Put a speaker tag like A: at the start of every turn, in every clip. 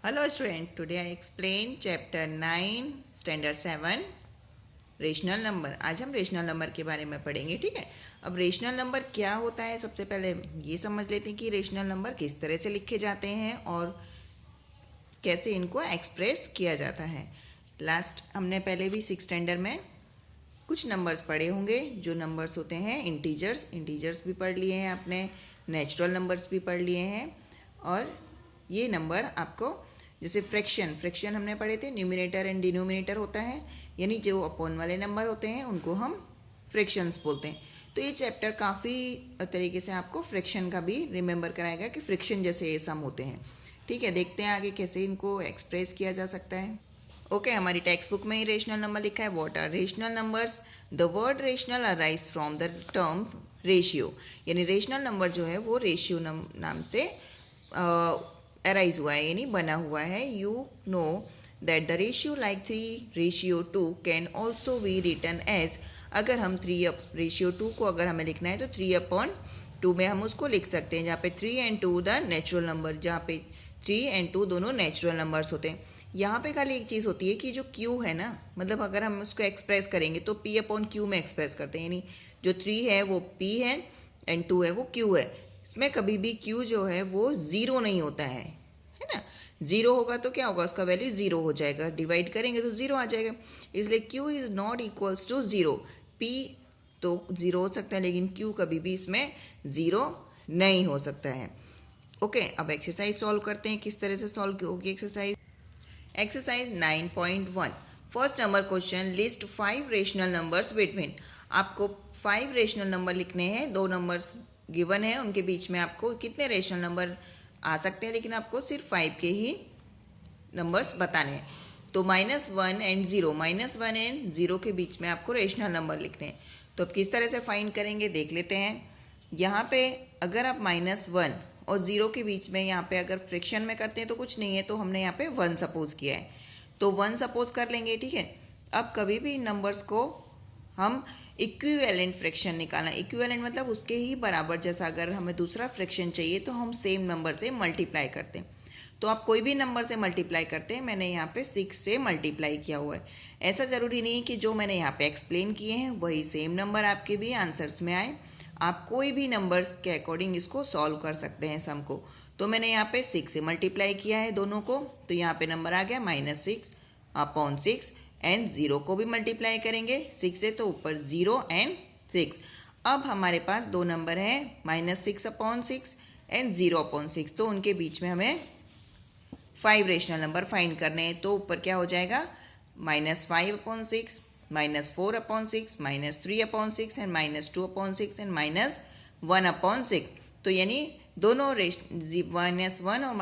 A: Hello student, today I explain chapter 9 standard 7 rational number. आज हम rational number के बारे में पढ़ेंगे। ठीक है, अब रेशनल नंबर क्या होता है सबसे पहले ये समझ लेते हैं कि रेशनल नंबर किस तरह से लिखे जाते हैं और कैसे इनको एक्सप्रेस किया जाता है। लास्ट हमने पहले भी 6 स्टैंडर्ड में कुछ नंबर्स पढ़े होंगे। जो नंबर्स होते हैं इंटीजर्स भी पढ़ लिए हैं आपने, नेचुरल नंबर्स भी पढ़ लिए हैं। और ये नंबर आपको जैसे फ्रैक्शन हमने पढ़े थे, न्यूमिनेटर एंड डिनोमिनेटर होता है, यानी जो अपॉन वाले नंबर होते हैं उनको हम फ्रैक्शंस बोलते हैं। तो ये चैप्टर काफ़ी तरीके से आपको फ्रैक्शन का भी रिमेंबर कराएगा कि फ्रैक्शन जैसे ये सम होते हैं। ठीक है, देखते हैं आगे कैसे इनको एक्सप्रेस किया जा सकता है। ओके, हमारी टेक्स्ट बुक में ही रेशनल नंबर लिखा है। What are rational numbers? The word rational arise from the term ratio, यानी रेशनल नंबर जो है वो रेशियो नाम से अराइज हुआ है, यानी बना हुआ है। You know that the ratio like 3:2 can also be written as, अगर हम 3:2 को अगर हमें लिखना है तो 3/2 में हम उसको लिख सकते हैं, जहाँ पे 3 and 2 द नेचुरल नंबर, जहाँ पे 3 and 2 दोनों नेचुरल नंबर्स होते हैं। यहाँ पे खाली एक चीज़ होती है कि जो Q है ना, मतलब अगर हम उसको एक्सप्रेस करेंगे तो P/Q में एक्सप्रेस करते हैं, यानी जो 3 है वो P है एंड 2 है वो Q है। इसमें कभी भी Q जो है वो ज़ीरो नहीं होता है ना। ज़ीरो होगा तो क्या होगा, उसका वैल्यू ज़ीरो हो जाएगा, डिवाइड करेंगे तो ज़ीरो आ जाएगा। इसलिए Q is not equals to zero. P तो ज़ीरो हो सकता है लेकिन Q कभी भी इसमें ज़ीरो नहीं हो सकता है। ओके, अब एक्सरसाइज सॉल्व करते हैं। किस तरह से सॉल्व होगी exercise? Exercise 9.1 first number question, list 5 rational numbers between. आपको 5 रेशनल नंबर लिखने हैं। 2 नंबर्स गिवन है, उनके बीच में आपको कितने रेशनल नंबर आ सकते हैं, लेकिन आपको सिर्फ 5 के ही नंबर्स बताने हैं। तो -1 एंड 0, -1 एंड 0 के बीच में आपको रेशनल नंबर लिखने हैं। तो अब किस तरह से फाइंड करेंगे देख लेते हैं। यहाँ पे अगर आप -1 और 0 के बीच में यहाँ पे अगर फ्रैक्शन में करते हैं तो कुछ नहीं है, तो हमने यहाँ पे 1 सपोज किया है, तो 1 सपोज कर लेंगे। ठीक है, अब कभी भी नंबर्स को हम इक्विवेलेंट फ्रैक्शन निकालना, इक्विवेलेंट मतलब उसके ही बराबर जैसा, अगर हमें दूसरा फ्रैक्शन चाहिए तो हम सेम नंबर से मल्टीप्लाई करते हैं। तो आप कोई भी नंबर से मल्टीप्लाई करते हैं, मैंने यहाँ पे 6 से मल्टीप्लाई किया हुआ है। ऐसा ज़रूरी नहीं कि जो मैंने यहाँ पे एक्सप्लेन किए हैं वही सेम नंबर आपके भी आंसर्स में आए। आप कोई भी नंबर्स के अकॉर्डिंग इसको सॉल्व कर सकते हैं सम को। तो मैंने यहाँ पे 6 से मल्टीप्लाई किया है दोनों को, तो यहाँ पे नंबर आ गया -6/6 एंड 0 को भी मल्टीप्लाई करेंगे 6 से, तो ऊपर 0 एंड 6। अब हमारे पास दो नंबर हैं -6/6 एंड 0/6, तो उनके बीच में हमें 5 रेशनल नंबर फाइंड करने हैं। तो ऊपर क्या हो जाएगा, -5/6, -4/6, -3/6 एंड -2/6 एंड -1/6। तो यानी दोनों -1 और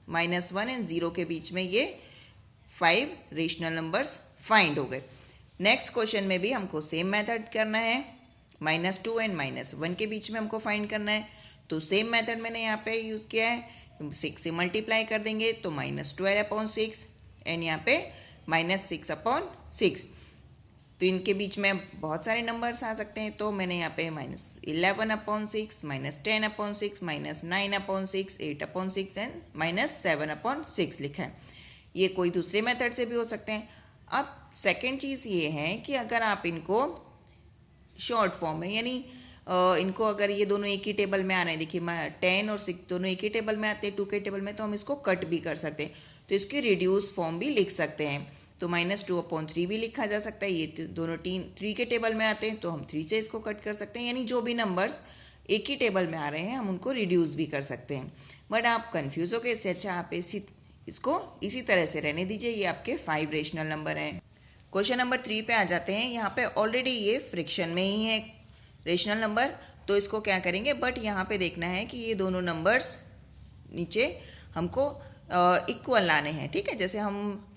A: -1 एंड 0 के बीच में ये 5 रेशनल नंबर्स फाइंड हो गए। नेक्स्ट क्वेश्चन में भी हमको सेम मेथड करना है। -2 एंड -1 के बीच में हमको फाइंड करना है, तो सेम मेथड मैंने यहाँ पे यूज़ किया है। 6 से मल्टीप्लाई कर देंगे तो -12/6 एंड यहाँ पे -6/6। तो इनके बीच में बहुत सारे नंबर्स आ सकते हैं, तो मैंने यहाँ पे -11/6, -10/6, -9/6, 8/6 एंड -7/6 लिखा है। ये कोई दूसरे मेथड से भी हो सकते हैं। अब सेकंड चीज़ ये है कि अगर आप इनको शॉर्ट फॉर्म में, यानी इनको अगर ये दोनों एक ही टेबल में आ रहे हैं, देखिए 10 और 6 दोनों एक ही टेबल में आते हैं, 2 के टेबल में, तो हम इसको कट भी कर सकते हैं, तो इसकी रिड्यूस फॉर्म भी लिख सकते हैं। तो -2/3 भी लिखा जा सकता है। ये दोनों 3 के टेबल में आते हैं तो हम 3 से इसको कट कर सकते हैं, यानी जो भी नंबर्स एक ही टेबल में आ रहे हैं हम उनको रिड्यूस भी कर सकते हैं। बट आप कन्फ्यूज हो गए, इससे अच्छा आप इसको इसी तरह से रहने दीजिए। ये आपके 5 रेशनल नंबर हैं। क्वेश्चन नंबर 3 पे आ जाते हैं। यहाँ पे ऑलरेडी ये फ्रैक्शन में ही है रेशनल नंबर, तो इसको क्या करेंगे, बट यहाँ पे देखना है कि ये दोनों नंबर्स नीचे हमको इक्वल लाने हैं। ठीक है, जैसे हम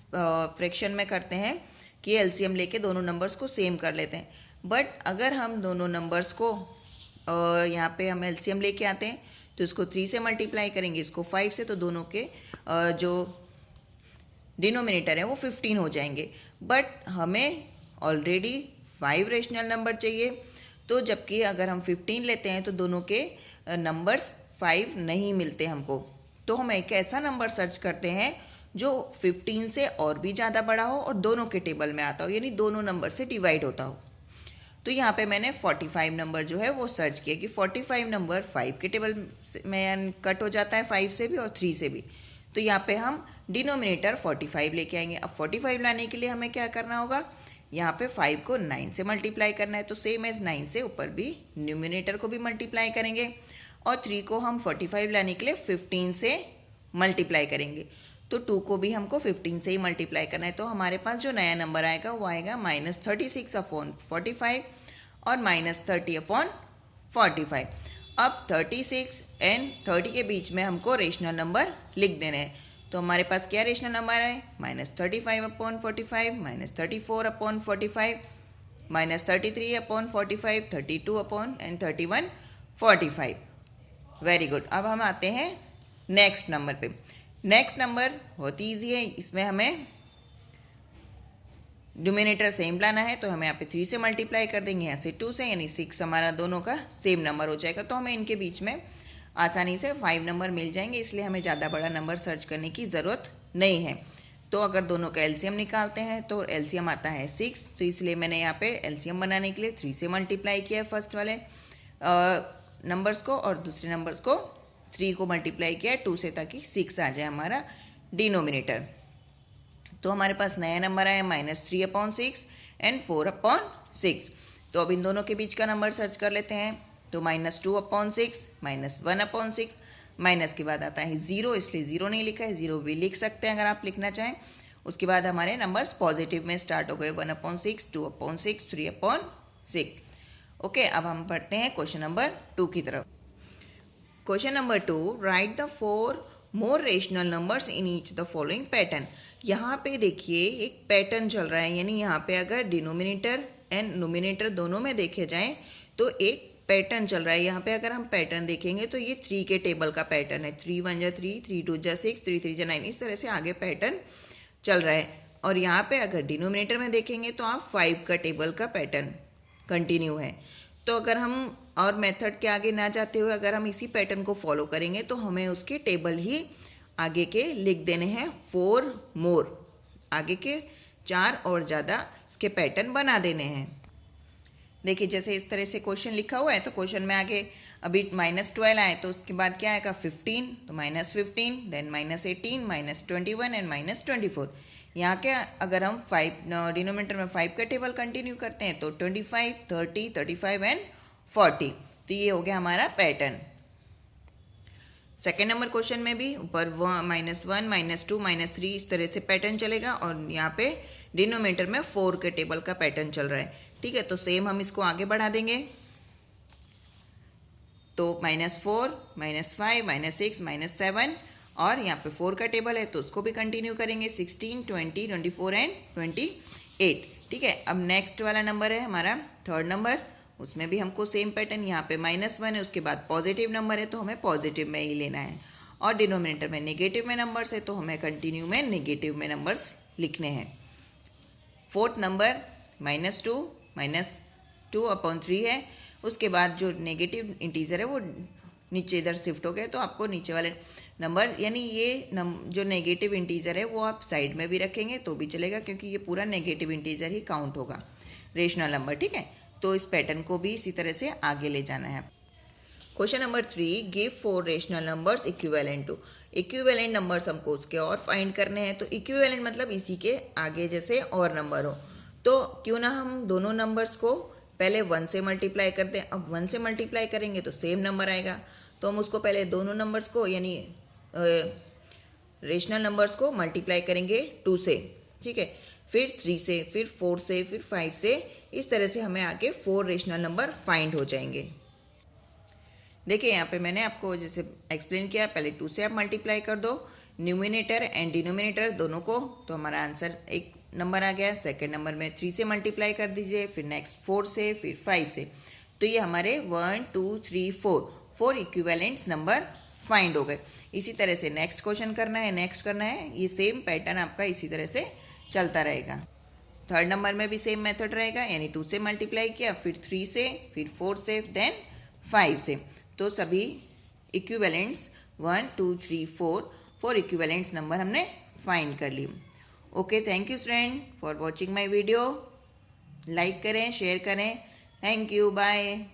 A: फ्रैक्शन में करते हैं कि एलसीएम लेके दोनों नंबर्स को सेम कर लेते हैं, बट अगर हम दोनों नंबर्स को यहाँ पे हम एलसीएम लेके आते हैं तो इसको 3 से मल्टीप्लाई करेंगे, इसको 5 से, तो दोनों के जो डिनोमिनेटर है वो 15 हो जाएंगे। बट हमें ऑलरेडी 5 रेशनल नंबर चाहिए, तो जबकि अगर हम 15 लेते हैं तो दोनों के नंबर्स 5 नहीं मिलते हमको। तो हम एक ऐसा नंबर सर्च करते हैं जो 15 से और भी ज़्यादा बड़ा हो और दोनों के टेबल में आता हो, यानी दोनों नंबर से डिवाइड होता हो। तो यहाँ पे मैंने 45 नंबर जो है वो सर्च किया कि 45 नंबर 5 के टेबल में कट हो जाता है, 5 से भी और 3 से भी। तो यहाँ पे हम डिनोमिनेटर 45 लेके आएंगे। अब 45 लाने के लिए हमें क्या करना होगा, यहाँ पे 5 को 9 से मल्टीप्लाई करना है, तो सेम एज 9 से ऊपर भी न्यूमिनेटर को भी मल्टीप्लाई करेंगे और 3 को हम 45 लाने के लिए 15 से मल्टीप्लाई करेंगे। तो 2 को भी हमको 15 से ही मल्टीप्लाई करना है। तो हमारे पास जो नया नंबर आएगा वो आएगा -36/45 और -30/45। अब 36 एंड 30 के बीच में हमको रेशनल नंबर लिख देने हैं। तो हमारे पास क्या रेशनल नंबर है, -35/45, -34/45, -33/45, 32/31 वेरी गुड। अब हम आते हैं नेक्स्ट नंबर पे। नेक्स्ट नंबर बहुत ईजी है, इसमें हमें डिनोमिनेटर सेम लाना है, तो हमें यहाँ पे 3 से मल्टीप्लाई कर देंगे, यहाँ से 2 से, यानी 6 हमारा दोनों का सेम नंबर हो जाएगा। तो हमें इनके बीच में आसानी से 5 नंबर मिल जाएंगे, इसलिए हमें ज़्यादा बड़ा नंबर सर्च करने की ज़रूरत नहीं है। तो अगर दोनों का एलसीएम निकालते हैं तो एलसीएम आता है 6, तो इसलिए मैंने यहाँ पे एलसीएम बनाने के लिए 3 से मल्टीप्लाई किया है फर्स्ट वाले नंबर्स को, और दूसरे नंबर्स को 3 को मल्टीप्लाई किया है 2 से, ताकि 6 आ जाए हमारा डिनोमिनेटर। तो हमारे पास नया नंबर आया -3/6 एंड 4/6। तो अब इन दोनों के बीच का नंबर सर्च कर लेते हैं। तो -2/6, -1/6, माइनस के बाद आता है 0, इसलिए 0 नहीं लिखा है, 0 भी लिख सकते हैं अगर आप लिखना चाहें। उसके बाद हमारे नंबर्स पॉजिटिव में स्टार्ट हो गए, 1/6, 2/6, 3/6। ओके, अब हम पढ़ते हैं क्वेश्चन नंबर 2 की तरफ। Question number 2, right the 4 more rational numbers in each the following pattern. यहाँ पे देखिए एक पैटर्न चल रहा है, यानी यहाँ पे अगर डिनोमिनेटर एंड नोमिनेटर दोनों में देखे जाएं तो एक पैटर्न चल रहा है। यहाँ पे अगर हम पैटर्न देखेंगे तो ये 3 के टेबल का पैटर्न है, 3 1 जा 3, 3 2 जा 6, 3 3 जा 9, इस तरह से आगे पैटर्न चल रहा है। और यहाँ पे अगर डिनोमिनेटर में देखेंगे तो आप 5 का टेबल का पैटर्न कंटिन्यू है। तो अगर हम और मेथड के आगे ना जाते हुए अगर हम इसी पैटर्न को फॉलो करेंगे तो हमें उसके टेबल ही आगे के लिख देने हैं 4 मोर, आगे के 4 और ज़्यादा इसके पैटर्न बना देने हैं। देखिए जैसे इस तरह से क्वेश्चन लिखा हुआ है, तो क्वेश्चन में आगे अभी -12 आए तो उसके बाद क्या आएगा 15, तो -15, देन -18, -21 एंड -24। यहाँ के अगर हम 5 डिनोमिनेटर में 5 का टेबल कंटिन्यू करते हैं तो 25, 30, 35 एंड 40। तो ये हो गया हमारा पैटर्न। सेकेंड नंबर क्वेश्चन में भी ऊपर -1, -2, -3 इस तरह से पैटर्न चलेगा, और यहाँ पे डिनोमिनेटर में 4 के टेबल का पैटर्न चल रहा है। ठीक है, तो सेम हम इसको आगे बढ़ा देंगे। तो -4, -5, -6, -7, और यहाँ पे 4 का टेबल है तो उसको भी कंटिन्यू करेंगे, 16, 20, 24 एंड 28। ठीक है, अब नेक्स्ट वाला नंबर है हमारा थर्ड नंबर, उसमें भी हमको सेम पैटर्न, यहाँ पे -1 है, उसके बाद पॉजिटिव नंबर है तो हमें पॉजिटिव में ही लेना है, और डिनोमिनेटर में नेगेटिव में नंबर्स है तो हमें कंटिन्यू में नेगेटिव में नंबर्स लिखने हैं। फोर्थ नंबर -2/3 है, उसके बाद जो नेगेटिव इंटीजर है वो नीचे इधर शिफ्ट हो गए, तो आपको नीचे वाले नंबर, यानी ये जो नेगेटिव इंटीजर है वो आप साइड में भी रखेंगे तो भी चलेगा, क्योंकि ये पूरा नेगेटिव इंटीजर ही काउंट होगा रेशनल नंबर। ठीक है, तो इस पैटर्न को भी इसी तरह से आगे ले जाना है। Question number 3, give 4 rational numbers equivalent to. Equivalent numbers हमको उसके और फाइंड करने हैं। तो इक्विवेलेंट मतलब इसी के आगे जैसे और नंबर हो, तो क्यों ना हम दोनों नंबर्स को पहले 1 से मल्टीप्लाई करते हैं। अब 1 से मल्टीप्लाई करेंगे तो सेम नंबर आएगा, तो हम उसको पहले दोनों नंबर्स को यानी रेशनल नंबर्स को मल्टीप्लाई करेंगे 2 से। ठीक है, फिर 3 से, फिर 4 से, फिर 5 से, इस तरह से हमें आगे 4 रेशनल नंबर फाइंड हो जाएंगे। देखिए यहाँ पे मैंने आपको जैसे एक्सप्लेन किया, पहले 2 से आप मल्टीप्लाई कर दो न्यूमिनेटर एंड डिनोमिनेटर दोनों को, तो हमारा आंसर एक नंबर आ गया। सेकेंड नंबर में 3 से मल्टीप्लाई कर दीजिए, फिर नेक्स्ट 4 से, फिर 5 से, तो ये हमारे 1 2 3 4 इक्विवेलेंट्स नंबर फाइंड हो गए। इसी तरह से नेक्स्ट क्वेश्चन करना है, नेक्स्ट करना है, ये सेम पैटर्न आपका इसी तरह से चलता रहेगा। थर्ड नंबर में भी सेम मेथड रहेगा, यानी 2 से मल्टीप्लाई किया, फिर 3 से, फिर 4 से, देन 5 से, तो सभी इक्विवेलेंट्स 1 2 3 4 इक्विवेलेंट्स नंबर हमने फाइंड कर लिए। Okay, thank you student for watching my video. Like करें, शेयर करें। Thank you, bye.